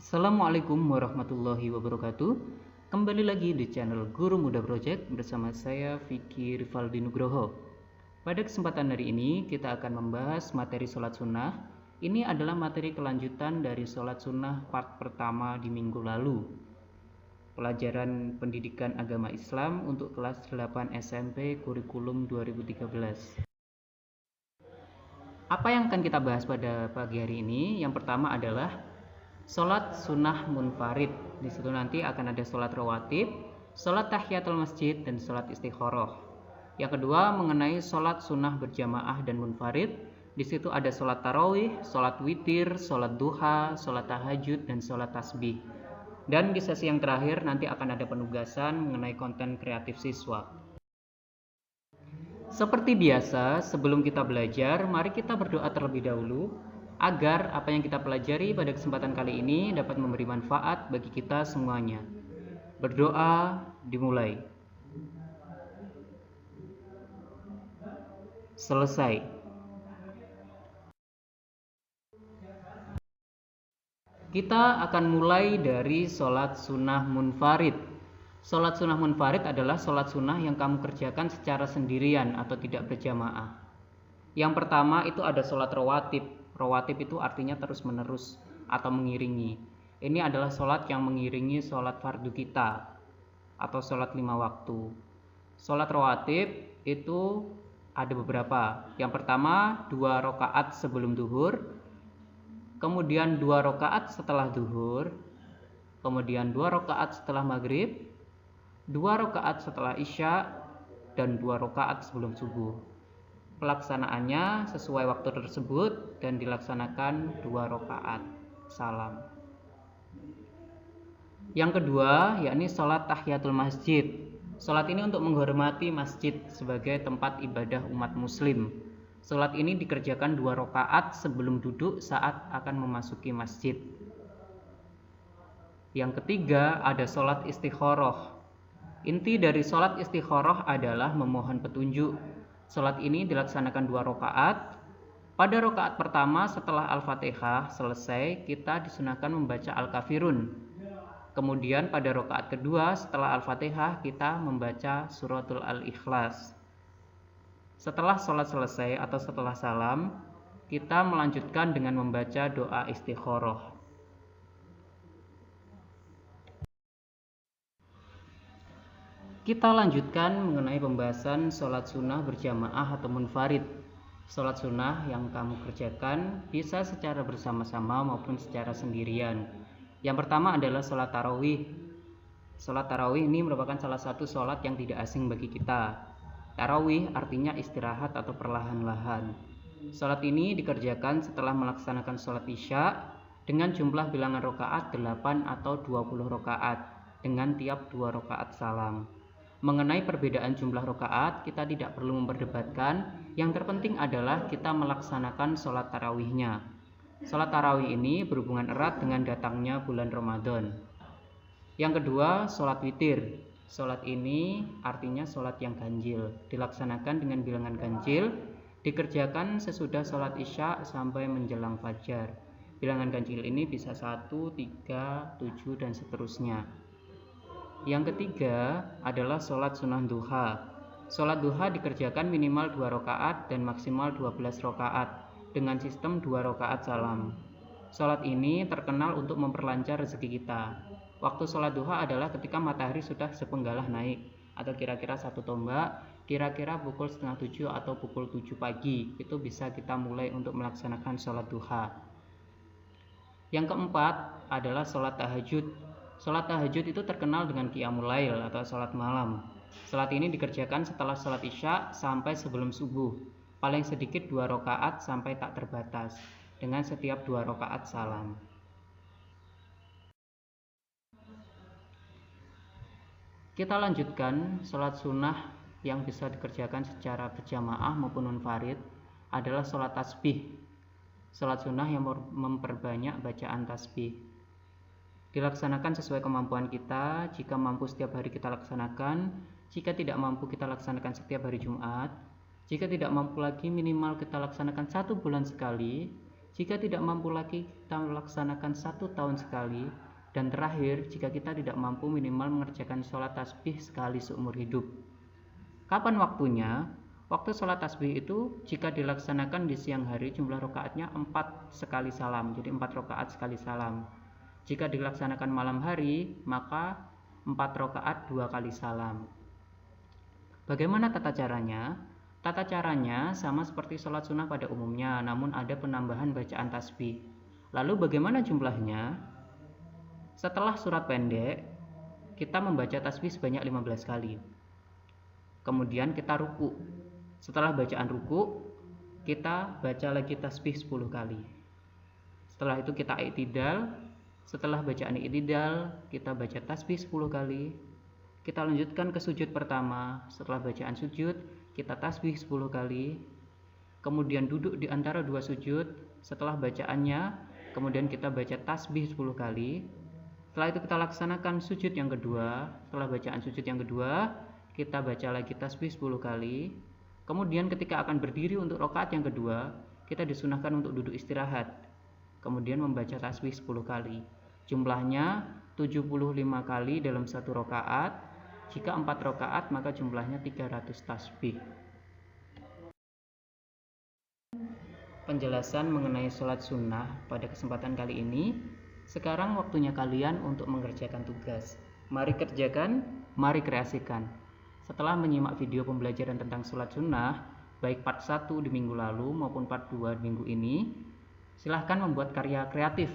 Assalamualaikum warahmatullahi wabarakatuh. Kembali lagi di channel Guru Muda Project bersama saya Vicky Rivaldi Nugroho. Pada kesempatan hari ini kita akan membahas materi sholat sunnah. Ini adalah materi kelanjutan dari sholat sunnah part pertama di minggu lalu. Pelajaran pendidikan agama Islam untuk kelas 8 SMP kurikulum 2013. Apa yang akan kita bahas pada pagi hari ini? Yang pertama adalah sholat sunnah munfarid. Di situ nanti akan ada sholat rawatib, sholat tahiyatul masjid, dan sholat istikharah. Yang kedua mengenai sholat sunnah berjamaah dan munfarid. Di situ ada sholat tarawih, sholat witir, sholat duha, sholat tahajud, dan sholat tasbih. Dan di sesi yang terakhir nanti akan ada penugasan mengenai konten kreatif siswa. Seperti biasa, sebelum kita belajar, mari kita berdoa terlebih dahulu agar apa yang kita pelajari pada kesempatan kali ini dapat memberi manfaat bagi kita semuanya. Berdoa dimulai. Selesai. Kita akan mulai dari sholat sunnah munfarid. Sholat sunnah munfarid adalah sholat sunnah yang kamu kerjakan secara sendirian atau tidak berjamaah. Yang pertama itu ada sholat rawatib. Rawatib itu artinya terus menerus atau mengiringi. Ini adalah sholat yang mengiringi sholat fardu kita atau sholat 5 waktu. Sholat rawatib itu ada beberapa. Yang pertama 2 rakaat sebelum duhur, kemudian 2 rakaat setelah duhur, kemudian 2 rakaat setelah maghrib, 2 rakaat setelah isya, dan 2 rakaat sebelum subuh. Pelaksanaannya sesuai waktu tersebut dan dilaksanakan 2 rakaat salam. Yang kedua yakni sholat tahiyatul masjid. Sholat ini untuk menghormati masjid sebagai tempat ibadah umat muslim. Sholat ini dikerjakan 2 rakaat sebelum duduk saat akan memasuki masjid. Yang ketiga ada sholat istikharah. Inti dari sholat istikharah adalah memohon petunjuk. Sholat ini dilaksanakan 2 rakaat. Pada rakaat pertama setelah Al-Fatihah selesai, kita disunahkan membaca Al-Kafirun. Kemudian pada rakaat kedua setelah Al-Fatihah kita membaca suratul Al-Ikhlas. Setelah sholat selesai atau setelah salam, kita melanjutkan dengan membaca doa istikharah. Kita lanjutkan mengenai pembahasan sholat sunnah berjamaah atau munfarid. Sholat sunnah yang kamu kerjakan bisa secara bersama-sama maupun secara sendirian. Yang pertama adalah sholat tarawih. Sholat tarawih ini merupakan salah satu sholat yang tidak asing bagi kita. Tarawih artinya istirahat atau perlahan-lahan. Sholat ini dikerjakan setelah melaksanakan sholat isya dengan jumlah bilangan rakaat 8 atau 20 rakaat dengan tiap 2 rakaat salam. Mengenai perbedaan jumlah rakaat kita tidak perlu memperdebatkan. Yang terpenting adalah kita melaksanakan sholat tarawihnya. Sholat tarawih ini berhubungan erat dengan datangnya bulan Ramadan. Yang kedua, sholat witir. Sholat ini artinya sholat yang ganjil. Dilaksanakan dengan bilangan ganjil. Dikerjakan sesudah sholat isya sampai menjelang fajar. Bilangan ganjil ini bisa 1, 3, 7, dan seterusnya. Yang ketiga adalah sholat sunnah duha. Sholat duha dikerjakan minimal 2 rakaat dan maksimal 12 rakaat dengan sistem 2 rakaat salam. Sholat ini terkenal untuk memperlancar rezeki kita. Waktu sholat duha adalah ketika matahari sudah sepenggalah naik atau kira-kira 1 tombak, kira-kira pukul 6:30 atau pukul 7 pagi. Itu bisa kita mulai untuk melaksanakan sholat duha. Yang keempat adalah sholat tahajud. Sholat tahajud itu terkenal dengan qiyamul lail atau sholat malam. Sholat ini dikerjakan setelah sholat isya sampai sebelum subuh. Paling sedikit 2 rakaat sampai tak terbatas dengan setiap 2 rakaat salam. Kita lanjutkan sholat sunnah yang bisa dikerjakan secara berjamaah maupun munfarid adalah sholat tasbih. Sholat sunnah yang memperbanyak bacaan tasbih. Dilaksanakan sesuai kemampuan kita. Jika mampu setiap hari kita laksanakan. Jika tidak mampu kita laksanakan setiap hari Jumat. Jika tidak mampu lagi minimal kita laksanakan 1 bulan sekali. Jika tidak mampu lagi, kita laksanakan 1 tahun sekali. Dan terakhir, jika kita tidak mampu, minimal mengerjakan sholat tasbih sekali seumur hidup. Kapan waktunya? Waktu sholat tasbih itu jika dilaksanakan di siang hari, jumlah rakaatnya 4 sekali salam, jadi 4 rakaat sekali salam. Jika dilaksanakan malam hari, maka 4 rakaat 2 kali salam. Bagaimana tata caranya? Tata caranya sama seperti sholat sunnah pada umumnya, namun ada penambahan bacaan tasbih. Lalu bagaimana jumlahnya? Setelah surat pendek, kita membaca tasbih sebanyak 15 kali. Kemudian kita ruku. Setelah bacaan ruku, kita baca lagi tasbih 10 kali. Setelah itu kita i'tidal. Setelah bacaan i'tidal, kita baca tasbih 10 kali. Kita lanjutkan ke sujud pertama. Setelah bacaan sujud, kita tasbih 10 kali. Kemudian duduk di antara dua sujud. Setelah bacaannya, kemudian kita baca tasbih 10 kali. Setelah itu kita laksanakan sujud yang kedua. Setelah bacaan sujud yang kedua, kita baca lagi tasbih 10 kali. Kemudian ketika akan berdiri untuk rakaat yang kedua, kita disunahkan untuk duduk istirahat. Kemudian membaca tasbih 10 kali. Jumlahnya 75 kali dalam satu rakaat. Jika 4 rakaat, maka jumlahnya 300 tasbih. Penjelasan mengenai sholat sunnah pada kesempatan kali ini. Sekarang waktunya kalian untuk mengerjakan tugas. Mari kerjakan, mari kreasikan. Setelah menyimak video pembelajaran tentang sholat sunnah, baik part 1 di minggu lalu maupun part 2 di minggu ini, silahkan membuat karya kreatif.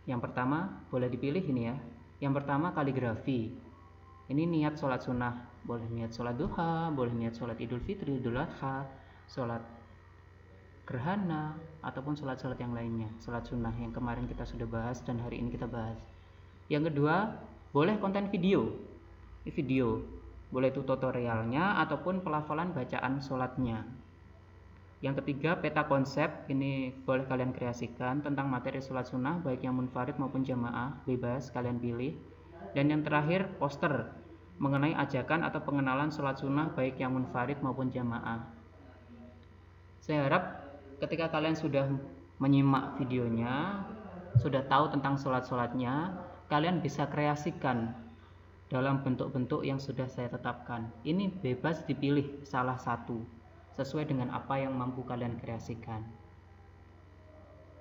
Yang pertama, boleh dipilih ini ya. Yang pertama, kaligrafi. Ini niat sholat sunnah. Boleh niat sholat duha, boleh niat sholat idul fitri, idul adha, sholat gerhana, ataupun sholat-sholat yang lainnya, sholat sunnah yang kemarin kita sudah bahas dan hari ini kita bahas. Yang kedua, boleh konten video. Boleh itu tutorialnya ataupun pelafalan bacaan sholatnya. Yang ketiga, peta konsep. Ini boleh kalian kreasikan tentang materi sholat sunnah, baik yang munfarid maupun jamaah, bebas kalian pilih. Dan yang terakhir, poster mengenai ajakan atau pengenalan sholat sunnah, baik yang munfarid maupun jamaah. Saya harap ketika kalian sudah menyimak videonya, sudah tahu tentang sholat-sholatnya, kalian bisa kreasikan dalam bentuk-bentuk yang sudah saya tetapkan. Ini bebas dipilih salah satu, sesuai dengan apa yang mampu kalian kreasikan.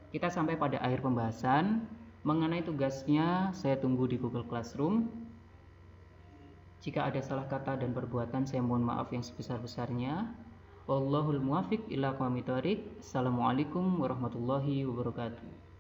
Kita sampai pada akhir pembahasan. Mengenai tugasnya, saya tunggu di Google Classroom. Jika ada salah kata dan perbuatan, saya mohon maaf yang sebesar-besarnya. Wallahul muwaffiq ila aqwamit thoriq. Assalamualaikum warahmatullahi wabarakatuh.